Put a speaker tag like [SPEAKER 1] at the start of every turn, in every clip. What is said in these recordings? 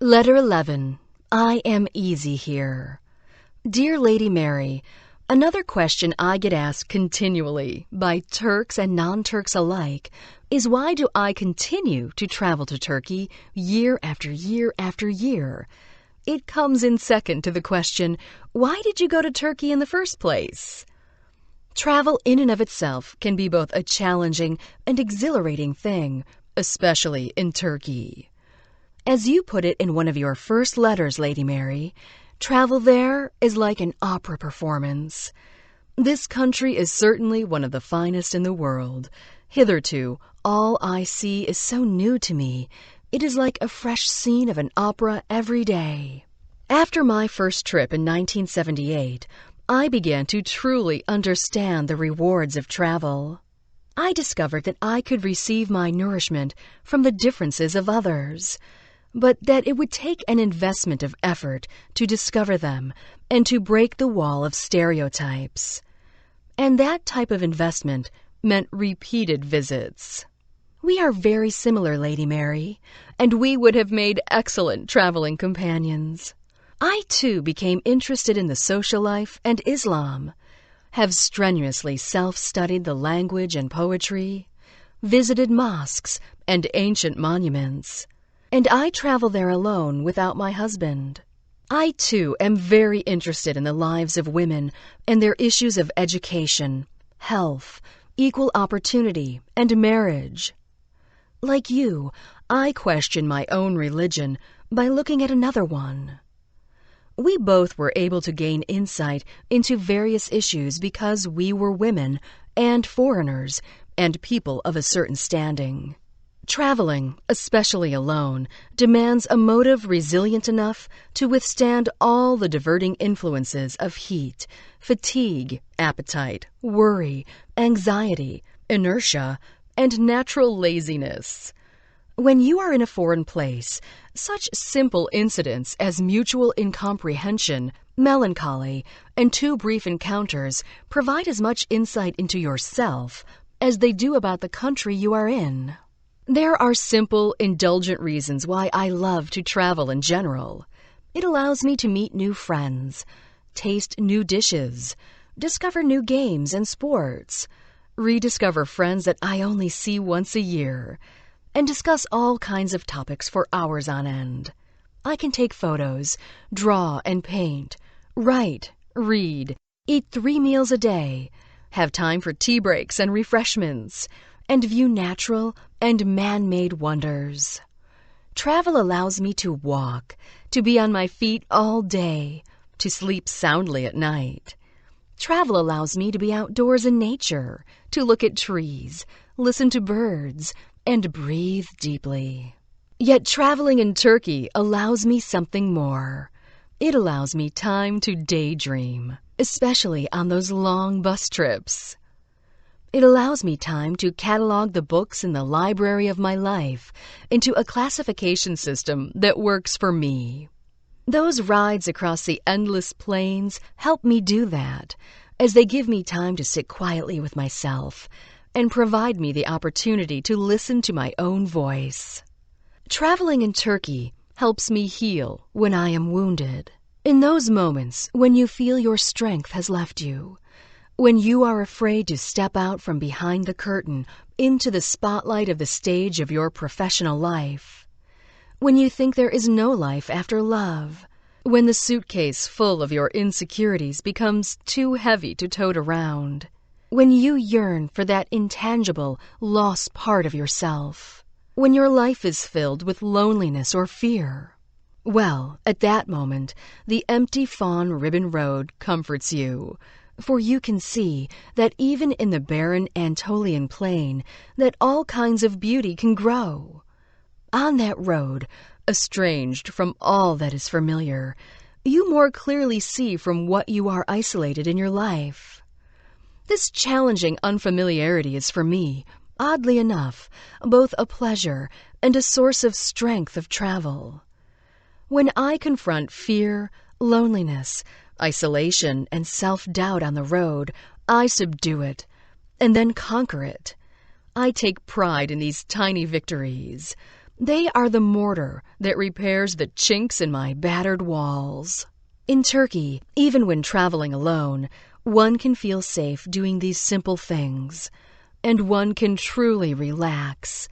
[SPEAKER 1] Letter 11. I am easy here. Dear Lady Mary, another question I get asked continually by Turks and non-Turks alike is why do I continue to travel to Turkey year after year after year? It comes in second to the question, why did you go to Turkey in the first place? Travel in and of itself can be both a challenging and exhilarating thing, especially in Turkey. As you put it in one of your first letters, Lady Mary, travel there is like an opera performance. This country is certainly one of the finest in the world. Hitherto, all I see is so new to me. It is like a fresh scene of an opera every day. After my first trip in 1978, I began to truly understand the rewards of travel. I discovered that I could receive my nourishment from the differences of others, but that it would take an investment of effort to discover them and to break the wall of stereotypes. And that type of investment meant repeated visits. We are very similar, Lady Mary, and we would have made excellent traveling companions. I, too, became interested in the social life and Islam, have strenuously self-studied the language and poetry, visited mosques and ancient monuments, and I travel there alone without my husband. I, too, am very interested in the lives of women and their issues of education, health, equal opportunity, and marriage. Like you, I question my own religion by looking at another one. We both were able to gain insight into various issues because we were women and foreigners and people of a certain standing. Traveling, especially alone, demands a motive resilient enough to withstand all the diverting influences of heat, fatigue, appetite, worry, anxiety, inertia, and natural laziness. When you are in a foreign place, such simple incidents as mutual incomprehension, melancholy, and two brief encounters provide as much insight into yourself as they do about the country you are in. There are simple, indulgent reasons why I love to travel in general. It allows me to meet new friends, taste new dishes, discover new games and sports, rediscover friends that I only see once a year, and discuss all kinds of topics for hours on end. I can take photos, draw and paint, write, read, eat 3 meals a day, have time for tea breaks and refreshments, and view natural and man-made wonders. Travel allows me to walk, to be on my feet all day, to sleep soundly at night. Travel allows me to be outdoors in nature, to look at trees, listen to birds, and breathe deeply. Yet traveling in Turkey allows me something more. It allows me time to daydream, especially on those long bus trips. It allows me time to catalog the books in the library of my life into a classification system that works for me. Those rides across the endless plains help me do that, as they give me time to sit quietly with myself and provide me the opportunity to listen to my own voice. Traveling in Turkey helps me heal when I am wounded. In those moments when you feel your strength has left you, when you are afraid to step out from behind the curtain into the spotlight of the stage of your professional life, when you think there is no life after love, when the suitcase full of your insecurities becomes too heavy to tote around, when you yearn for that intangible, lost part of yourself, when your life is filled with loneliness or fear. Well, at that moment, the empty fawn ribbon road comforts you, for you can see that even in the barren Anatolian plain that all kinds of beauty can grow. On that road, estranged from all that is familiar, you more clearly see from what you are isolated in your life. This challenging unfamiliarity is for me, oddly enough, both a pleasure and a source of strength of travel. When I confront fear, loneliness, isolation, and self-doubt on the road, I subdue it, and then conquer it. I take pride in these tiny victories. They are the mortar that repairs the chinks in my battered walls. In Turkey, even when traveling alone, one can feel safe doing these simple things, and one can truly relax,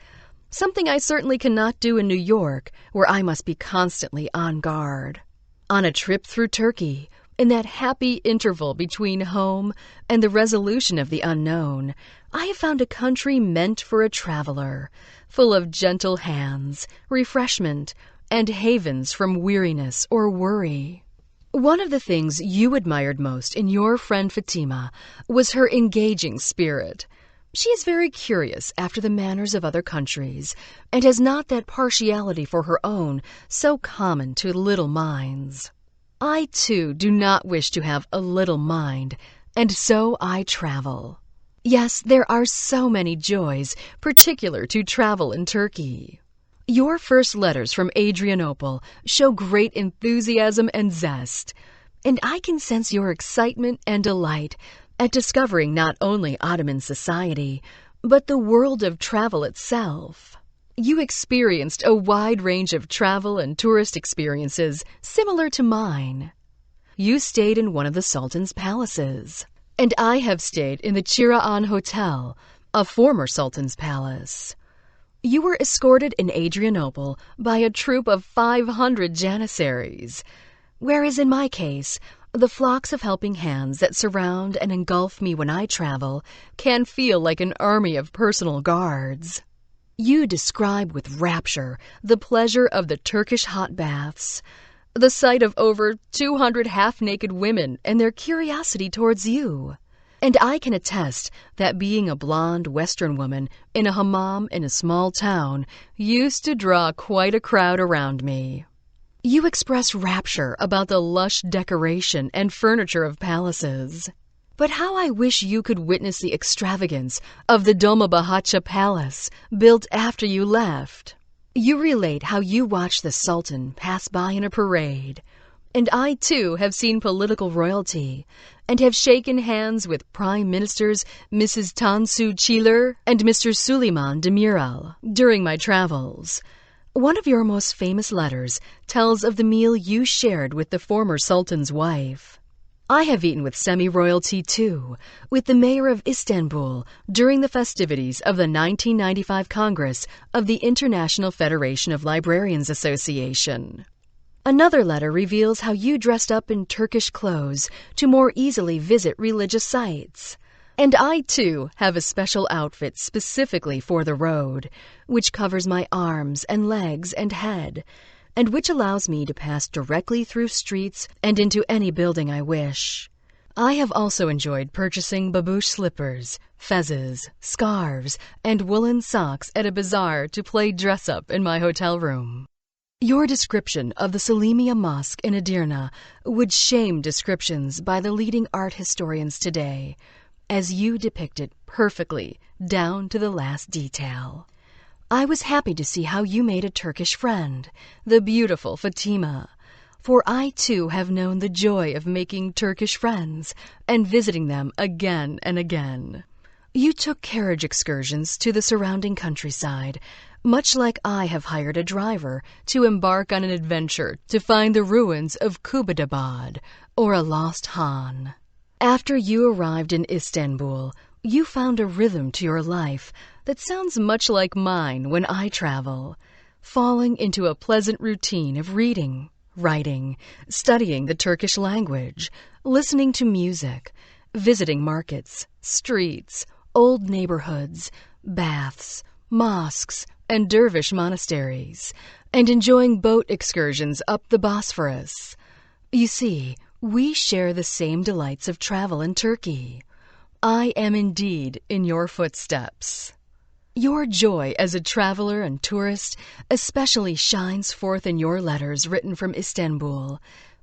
[SPEAKER 1] something I certainly cannot do in New York, where I must be constantly on guard. On a trip through Turkey, in that happy interval between home and the resolution of the unknown, I have found a country meant for a traveler, full of gentle hands, refreshment, and havens from weariness or worry. One of the things you admired most in your friend Fatima was her engaging spirit. She is very curious after the manners of other countries, and has not that partiality for her own so common to little minds. I, too, do not wish to have a little mind, and so I travel. Yes, there are so many joys particular to travel in Turkey. Your first letters from Adrianople show great enthusiasm and zest, and I can sense your excitement and delight at discovering not only Ottoman society, but the world of travel itself. You experienced a wide range of travel and tourist experiences similar to mine. You stayed in one of the Sultan's palaces, and I have stayed in the Chirağan Hotel, a former Sultan's palace. You were escorted in Adrianople by a troop of 500 janissaries, whereas in my case, the flocks of helping hands that surround and engulf me when I travel can feel like an army of personal guards. You describe with rapture the pleasure of the Turkish hot baths, the sight of over 200 half-naked women and their curiosity towards you. And I can attest that being a blonde Western woman in a hammam in a small town used to draw quite a crowd around me. You express rapture about the lush decoration and furniture of palaces. But how I wish you could witness the extravagance of the Dolmabahce Palace, built after you left. You relate how you watched the Sultan pass by in a parade, and I, too, have seen political royalty, and have shaken hands with Prime Ministers Mrs. Tansu Çiller and Mr. Suleiman Demirel during my travels. One of your most famous letters tells of the meal you shared with the former Sultan's wife. I have eaten with semi-royalty, too, with the mayor of Istanbul during the festivities of the 1995 Congress of the International Federation of Librarians Association. Another letter reveals how you dressed up in Turkish clothes to more easily visit religious sites. And I, too, have a special outfit specifically for the road, which covers my arms and legs and head, and which allows me to pass directly through streets and into any building I wish. I have also enjoyed purchasing babouche slippers, fezzes, scarves, and woolen socks at a bazaar to play dress-up in my hotel room. Your description of the Selimiye Mosque in Edirne would shame descriptions by the leading art historians today, as you depict it perfectly down to the last detail. I was happy to see how you made a Turkish friend, the beautiful Fatima, for I too have known the joy of making Turkish friends and visiting them again and again. You took carriage excursions to the surrounding countryside, much like I have hired a driver to embark on an adventure to find the ruins of Kubadabad or a lost Han. After you arrived in Istanbul, you found a rhythm to your life that sounds much like mine when I travel, falling into a pleasant routine of reading, writing, studying the Turkish language, listening to music, visiting markets, streets, old neighborhoods, baths, mosques, and dervish monasteries, and enjoying boat excursions up the Bosphorus. You see, we share the same delights of travel in Turkey. I am indeed in your footsteps. Your joy as a traveler and tourist especially shines forth in your letters written from Istanbul,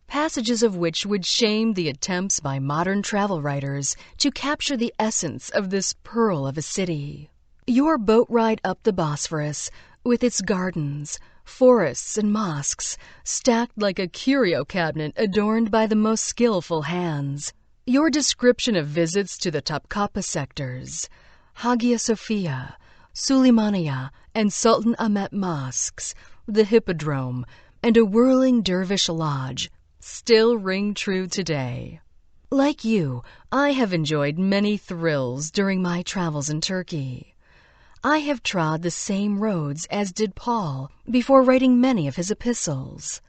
[SPEAKER 1] passages of which would shame the attempts by modern travel writers to capture the essence of this pearl of a city. Your boat ride up the Bosphorus, with its gardens, forests, and mosques, stacked like a curio cabinet adorned by the most skillful hands. Your description of visits to the Topkapi sectors, Hagia Sophia, Suleymaniye, and Sultan Ahmet mosques, the Hippodrome, and a whirling dervish lodge still ring true today. Like you, I have enjoyed many thrills during my travels in Turkey. I have trod the same roads as did Paul before writing many of his epistles.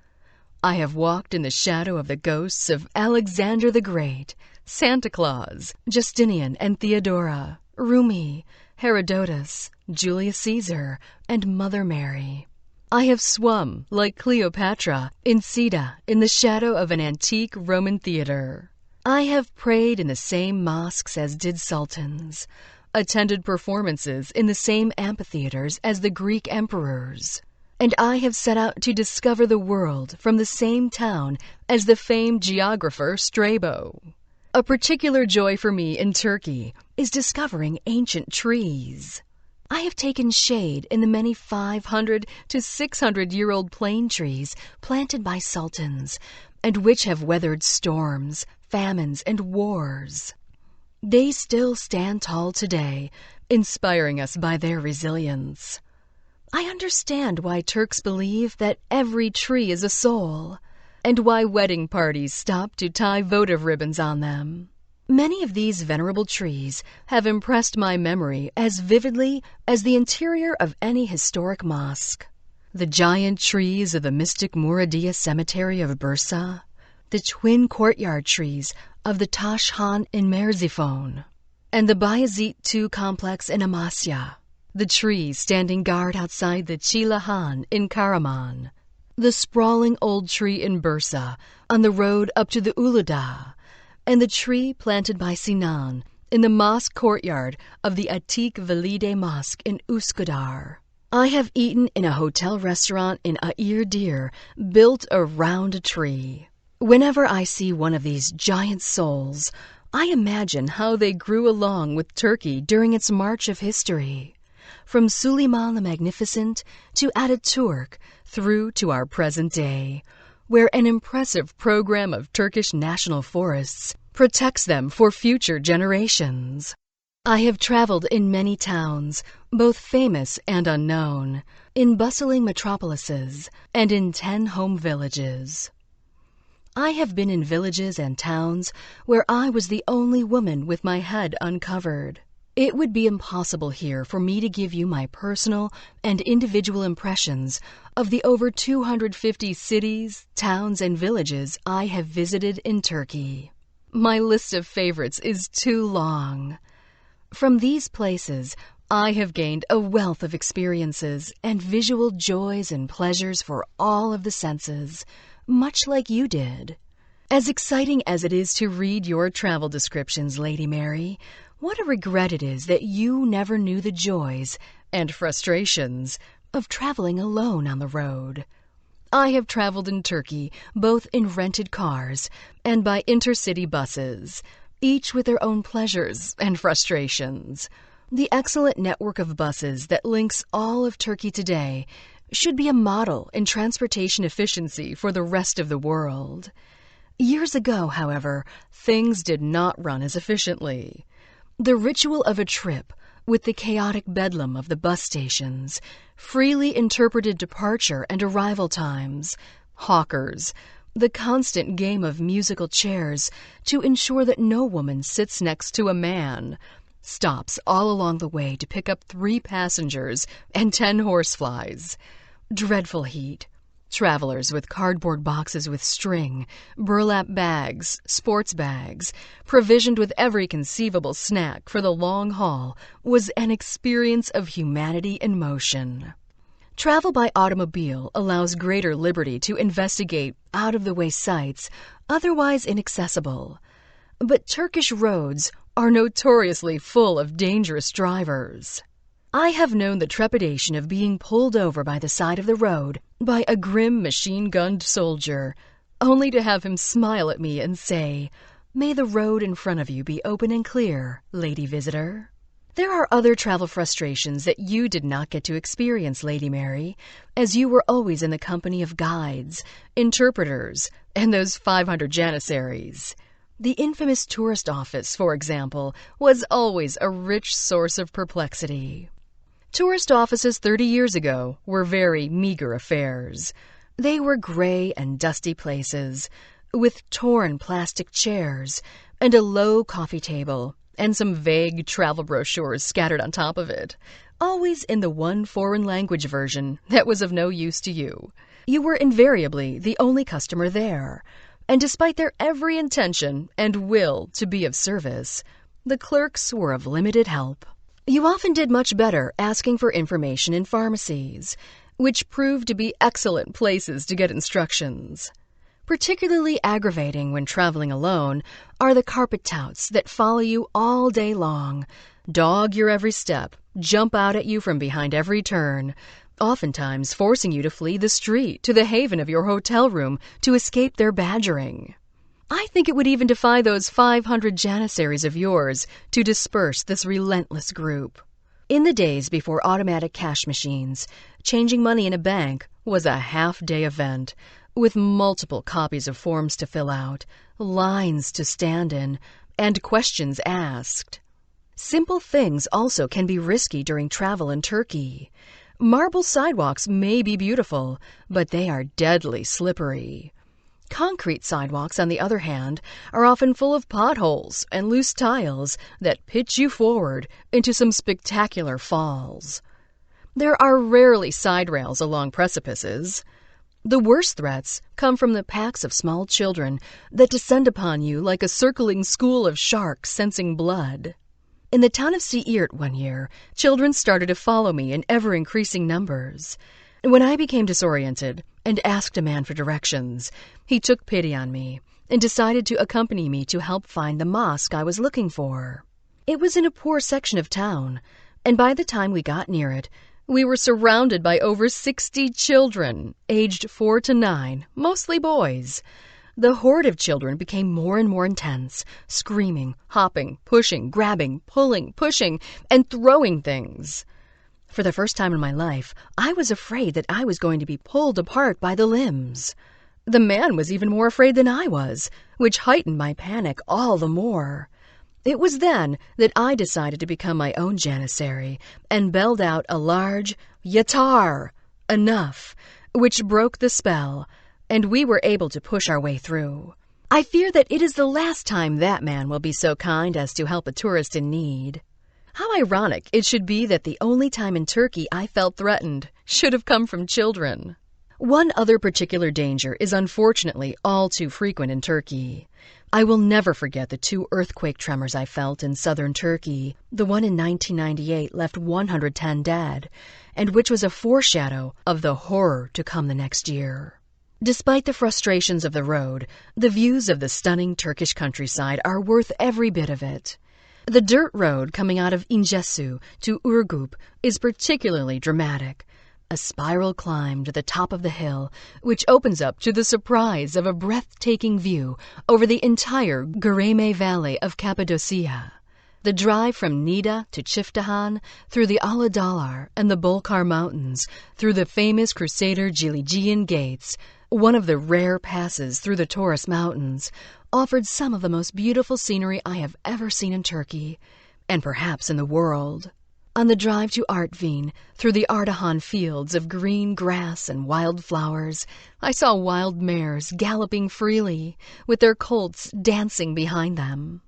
[SPEAKER 1] I have walked in the shadow of the ghosts of Alexander the Great, Santa Claus, Justinian and Theodora, Rumi, Herodotus, Julius Caesar, and Mother Mary. I have swum, like Cleopatra, in Sida in the shadow of an antique Roman theater. I have prayed in the same mosques as did sultans, attended performances in the same amphitheaters as the Greek emperors, and I have set out to discover the world from the same town as the famed geographer Strabo. A particular joy for me in Turkey is discovering ancient trees. I have taken shade in the many 500 to 600-year-old plane trees planted by sultans, and which have weathered storms, famines, and wars. They still stand tall today, inspiring us by their resilience. I understand why Turks believe that every tree is a soul, and why wedding parties stop to tie votive ribbons on them. Many of these venerable trees have impressed my memory as vividly as the interior of any historic mosque. The giant trees of the mystic Muradiyah cemetery of Bursa, the twin courtyard trees of the Tash Khan in Merzifon, and the Bayezid II complex in Amasya, the trees standing guard outside the Çile Han in Karaman, the sprawling old tree in Bursa on the road up to the Uludağ, and the tree planted by Sinan in the mosque courtyard of the Atik Valide Mosque in Üsküdar. I have eaten in a hotel restaurant in Airdire built around a tree. Whenever I see one of these giant souls, I imagine how they grew along with Turkey during its march of history, from Suleiman the Magnificent to Ataturk through to our present day, where an impressive program of Turkish national forests protects them for future generations. I have traveled in many towns, both famous and unknown, in bustling metropolises, and in 10 home villages. I have been in villages and towns where I was the only woman with my head uncovered. It would be impossible here for me to give you my personal and individual impressions of the over 250 cities, towns, and villages I have visited in Turkey. My list of favorites is too long. From these places, I have gained a wealth of experiences and visual joys and pleasures for all of the senses, much like you did. As exciting as it is to read your travel descriptions, Lady Mary, what a regret it is that you never knew the joys and frustrations of traveling alone on the road. I have traveled in Turkey both in rented cars and by intercity buses, each with their own pleasures and frustrations. The excellent network of buses that links all of Turkey today should be a model in transportation efficiency for the rest of the world. Years ago, however, things did not run as efficiently. The ritual of a trip, with the chaotic bedlam of the bus stations, freely interpreted departure and arrival times, hawkers, the constant game of musical chairs to ensure that no woman sits next to a man, stops all along the way to pick up 3 passengers and 10 horseflies, dreadful heat, travelers with cardboard boxes with string, burlap bags, sports bags, provisioned with every conceivable snack for the long haul, was an experience of humanity in motion. Travel by automobile allows greater liberty to investigate out-of-the-way sites otherwise inaccessible. But Turkish roads are notoriously full of dangerous drivers. I have known the trepidation of being pulled over by the side of the road by a grim machine-gunned soldier, only to have him smile at me and say, "May the road in front of you be open and clear, lady visitor." There are other travel frustrations that you did not get to experience, Lady Mary, as you were always in the company of guides, interpreters, and those 500 janissaries. The infamous tourist office, for example, was always a rich source of perplexity. Tourist offices 30 years ago were very meager affairs. They were gray and dusty places, with torn plastic chairs and a low coffee table and some vague travel brochures scattered on top of it, always in the one foreign language version that was of no use to you. You were invariably the only customer there, and despite their every intention and will to be of service, the clerks were of limited help. You often did much better asking for information in pharmacies, which proved to be excellent places to get instructions. Particularly aggravating when traveling alone are the carpet touts that follow you all day long, dog your every step, jump out at you from behind every turn, oftentimes forcing you to flee the street to the haven of your hotel room to escape their badgering. I think it would even defy those 500 janissaries of yours to disperse this relentless group. In the days before automatic cash machines, changing money in a bank was a half-day event, with multiple copies of forms to fill out, lines to stand in, and questions asked. Simple things also can be risky during travel in Turkey. Marble sidewalks may be beautiful, but they are deadly slippery. Concrete sidewalks, on the other hand, are often full of potholes and loose tiles that pitch you forward into some spectacular falls. There are rarely side rails along precipices. The worst threats come from the packs of small children that descend upon you like a circling school of sharks sensing blood. In the town of Siirt one year, children started to follow me in ever-increasing numbers. When I became disoriented and asked a man for directions, he took pity on me and decided to accompany me to help find the mosque I was looking for. It was in a poor section of town, and by the time we got near it, we were surrounded by over 60 children, aged 4 to 9, mostly boys. The horde of children became more and more intense, screaming, hopping, pushing, grabbing, pulling, pushing, and throwing things. For the first time in my life, I was afraid that I was going to be pulled apart by the limbs. The man was even more afraid than I was, which heightened my panic all the more. It was then that I decided to become my own janissary and belled out a large "Yatar! Enough!" which broke the spell, and we were able to push our way through. I fear that it is the last time that man will be so kind as to help a tourist in need. How ironic it should be that the only time in Turkey I felt threatened should have come from children. One other particular danger is unfortunately all too frequent in Turkey. I will never forget the 2 earthquake tremors I felt in southern Turkey. The one in 1998 left 110 dead, and which was a foreshadow of the horror to come the next year. Despite the frustrations of the road, the views of the stunning Turkish countryside are worth every bit of it. The dirt road coming out of İncesu to Urgup is particularly dramatic. A spiral climb to the top of the hill, which opens up to the surprise of a breathtaking view over the entire Göreme Valley of Cappadocia. The drive from Nida to Çiftehan, through the Ağadalar and the Bolkar Mountains, through the famous Crusader Ciligian Gates, one of the rare passes through the Taurus Mountains, offered some of the most beautiful scenery I have ever seen in Turkey, and perhaps in the world. On the drive to Artvin, through the Ardahan fields of green grass and wild flowers, I saw wild mares galloping freely, with their colts dancing behind them.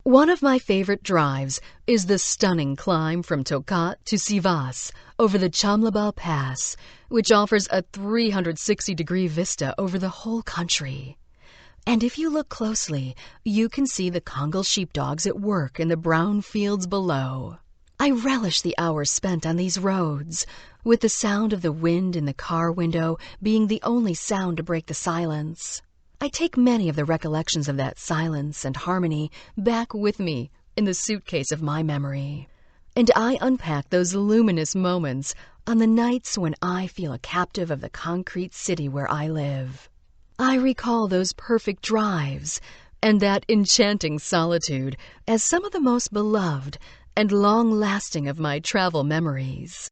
[SPEAKER 1] One of my favorite drives is the stunning climb from Tokat to Sivas over the Çamlıbel Pass, which offers a 360-degree vista over the whole country. And if you look closely, you can see the Kongal sheepdogs at work in the brown fields below. I relish the hours spent on these roads, with the sound of the wind in the car window being the only sound to break the silence. I take many of the recollections of that silence and harmony back with me in the suitcase of my memory, and I unpack those luminous moments on the nights when I feel a captive of the concrete city where I live. I recall those perfect drives and that enchanting solitude as some of the most beloved and long-lasting of my travel memories.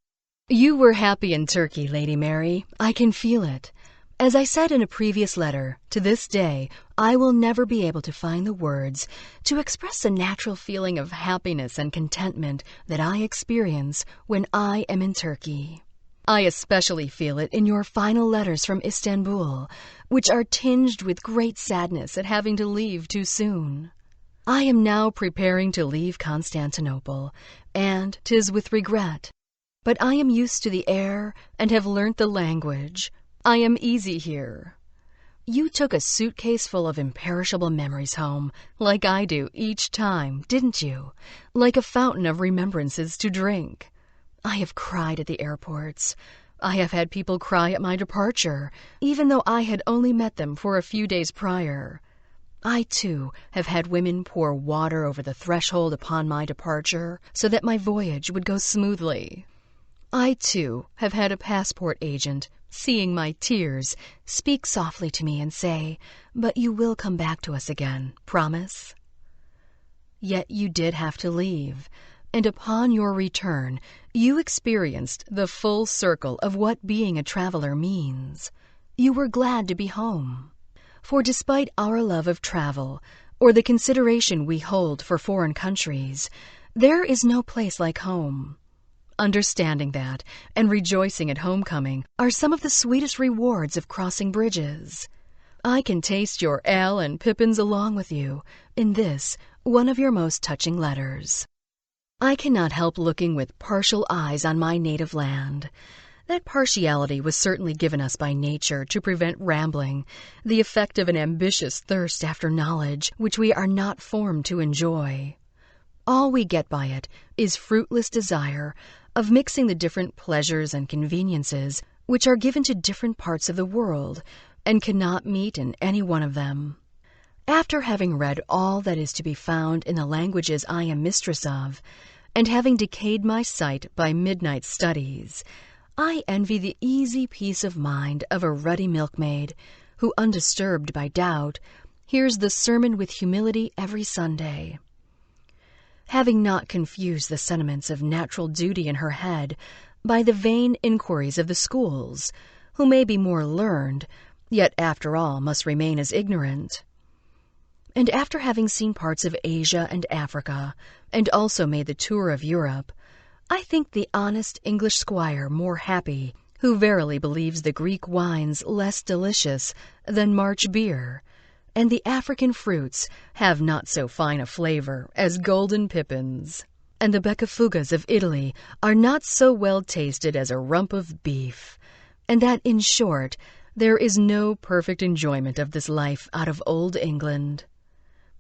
[SPEAKER 1] You were happy in Turkey, Lady Mary. I can feel it. As I said in a previous letter, to this day, I will never be able to find the words to express a natural feeling of happiness and contentment that I experience when I am in Turkey. I especially feel it in your final letters from Istanbul, which are tinged with great sadness at having to leave too soon. I am now preparing to leave Constantinople, and 'tis with regret. But I am used to the air and have learnt the language. I am easy here. You took a suitcase full of imperishable memories home, like I do each time, didn't you? Like a fountain of remembrances to drink. I have cried at the airports. I have had people cry at my departure, even though I had only met them for a few days prior. I, too, have had women pour water over the threshold upon my departure so that my voyage would go smoothly. I, too, have had a passport agent, seeing my tears, speak softly to me and say, "But you will come back to us again, promise?" Yet you did have to leave, and upon your return, you experienced the full circle of what being a traveler means. You were glad to be home. For despite our love of travel, or the consideration we hold for foreign countries, there is no place like home. Understanding that and rejoicing at homecoming are some of the sweetest rewards of crossing bridges. I can taste your ale and pippins along with you in this, one of your most touching letters. I cannot help looking with partial eyes on my native land. That partiality was certainly given us by nature to prevent rambling, the effect of an ambitious thirst after knowledge which we are not formed to enjoy. All we get by it is fruitless desire of mixing the different pleasures and conveniences which are given to different parts of the world and cannot meet in any one of them. After having read all that is to be found in the languages I am mistress of, and having decayed my sight by midnight studies, I envy the easy peace of mind of a ruddy milkmaid who, undisturbed by doubt, hears the sermon with humility every Sunday. Having not confused the sentiments of natural duty in her head by the vain inquiries of the schools, who may be more learned, yet after all must remain as ignorant. And after having seen parts of Asia and Africa, and also made the tour of Europe, I think the honest English squire more happy, who verily believes the Greek wines less delicious than March beer, and the African fruits have not so fine a flavor as golden pippins, and the beccafugas of Italy are not so well tasted as a rump of beef, and that, in short, there is no perfect enjoyment of this life out of old England.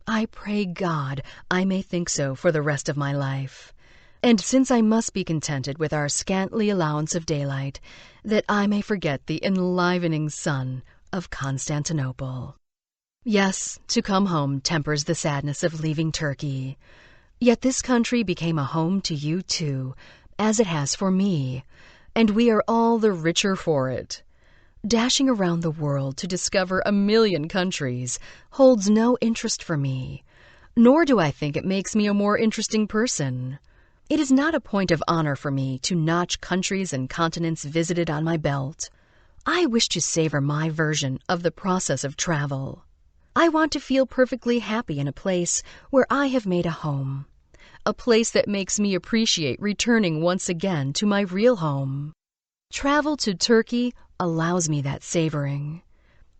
[SPEAKER 1] I pray God I may think so for the rest of my life, and since I must be contented with our scantly allowance of daylight, that I may forget the enlivening sun of Constantinople. Yes, to come home tempers the sadness of leaving Turkey. Yet this country became a home to you too, as it has for me, and we are all the richer for it. Dashing around the world to discover 1,000,000 countries holds no interest for me, nor do I think it makes me a more interesting person. It is not a point of honor for me to notch countries and continents visited on my belt. I wish to savor my version of the process of travel. I want to feel perfectly happy in a place where I have made a home, a place that makes me appreciate returning once again to my real home. Travel to Turkey allows me that savoring.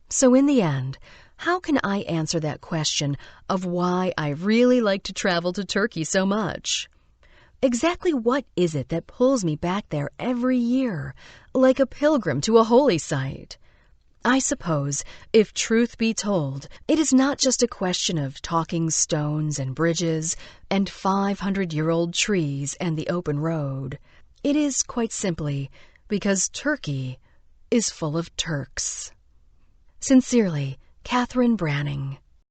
[SPEAKER 1] So in the end, how can I answer that question of why I really like to travel to Turkey so much? Exactly what is it that pulls me back there every year, like a pilgrim to a holy site? I suppose, if truth be told, it is not just a question of talking stones and bridges and 500-year-old trees and the open road. It is quite simply because Turkey is full of Turks. Sincerely, Catherine Branning.